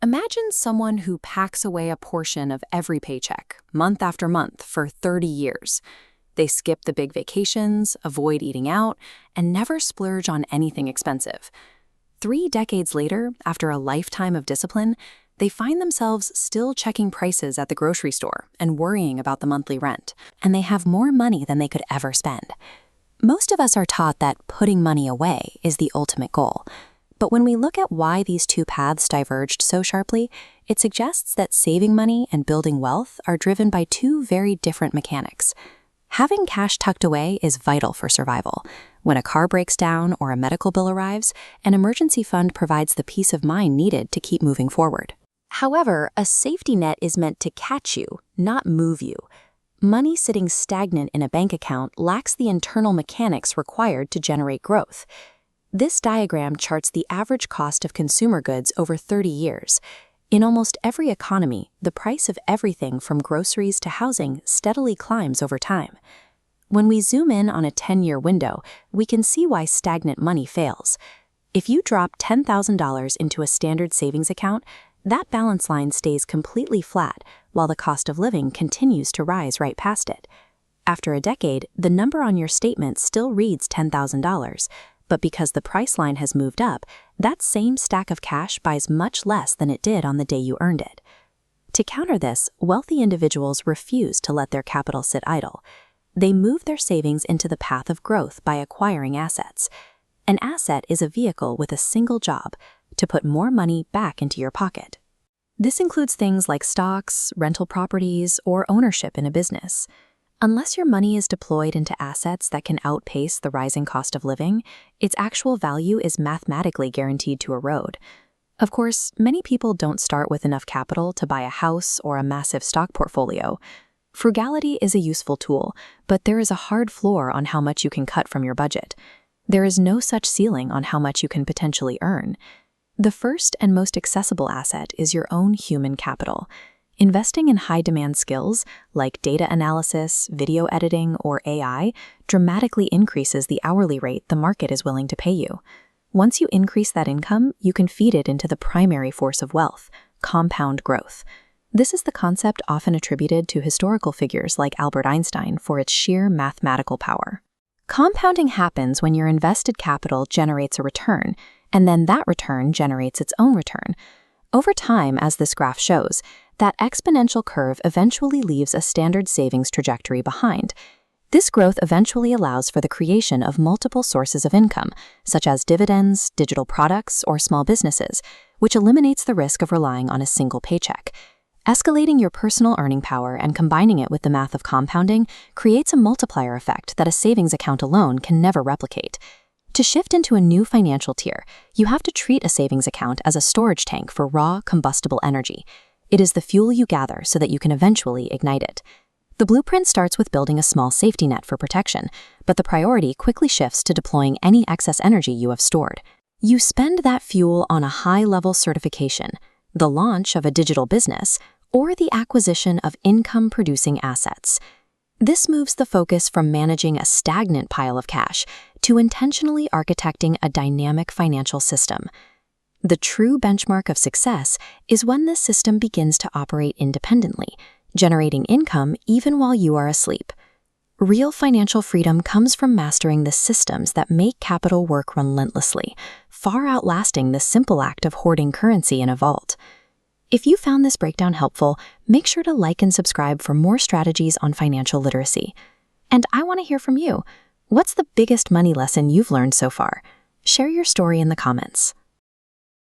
Imagine someone who packs away a portion of every paycheck, month after month, for 30 years. They skip the big vacations, avoid eating out, and never splurge on anything expensive. 3 decades later, after a lifetime of discipline, they find themselves still checking prices at the grocery store and worrying about the monthly rent, and they have more money than they could ever spend. Most of us are taught that putting money away is the ultimate goal. But when we look at why these two paths diverged so sharply, it suggests that saving money and building wealth are driven by two very different mechanics. Having cash tucked away is vital for survival. When a car breaks down or a medical bill arrives, an emergency fund provides the peace of mind needed to keep moving forward. However, a safety net is meant to catch you, not move you. Money sitting stagnant in a bank account lacks the internal mechanics required to generate growth. This diagram charts the average cost of consumer goods over 30 years. In almost every economy, the price of everything from groceries to housing steadily climbs over time. When we zoom in on a 10-year window, we can see why stagnant money fails. If you drop $10,000 into a standard savings account, that balance line stays completely flat while the cost of living continues to rise right past it. After a decade, the number on your statement still reads $10,000, but because the price line has moved up, that same stack of cash buys much less than it did on the day you earned it. To counter this, wealthy individuals refuse to let their capital sit idle. They move their savings into the path of growth by acquiring assets. An asset is a vehicle with a single job: to put more money back into your pocket. This includes things like stocks, rental properties, or ownership in a business. Unless your money is deployed into assets that can outpace the rising cost of living, its actual value is mathematically guaranteed to erode. Of course, many people don't start with enough capital to buy a house or a massive stock portfolio. Frugality is a useful tool, but there is a hard floor on how much you can cut from your budget. There is no such ceiling on how much you can potentially earn. The first and most accessible asset is your own human capital. Investing in high-demand skills like data analysis, video editing, or AI dramatically increases the hourly rate the market is willing to pay you. Once you increase that income, you can feed it into the primary force of wealth: compound growth. This is the concept often attributed to historical figures like Albert Einstein for its sheer mathematical power. Compounding happens when your invested capital generates a return, and then that return generates its own return. Over time, as this graph shows, that exponential curve eventually leaves a standard savings trajectory behind. This growth eventually allows for the creation of multiple sources of income, such as dividends, digital products, or small businesses, which eliminates the risk of relying on a single paycheck. Escalating your personal earning power and combining it with the math of compounding creates a multiplier effect that a savings account alone can never replicate. To shift into a new financial tier, you have to treat a savings account as a storage tank for raw, combustible energy. It is the fuel you gather so that you can eventually ignite it. The blueprint starts with building a small safety net for protection, but the priority quickly shifts to deploying any excess energy you have stored. You spend that fuel on a high-level certification, the launch of a digital business, or the acquisition of income-producing assets. This moves the focus from managing a stagnant pile of cash to intentionally architecting a dynamic financial system. The true benchmark of success is when this system begins to operate independently, generating income even while you are asleep. Real financial freedom comes from mastering the systems that make capital work relentlessly, far outlasting the simple act of hoarding currency in a vault. If you found this breakdown helpful, make sure to like and subscribe for more strategies on financial literacy. And I want to hear from you. What's the biggest money lesson you've learned so far? Share your story in the comments.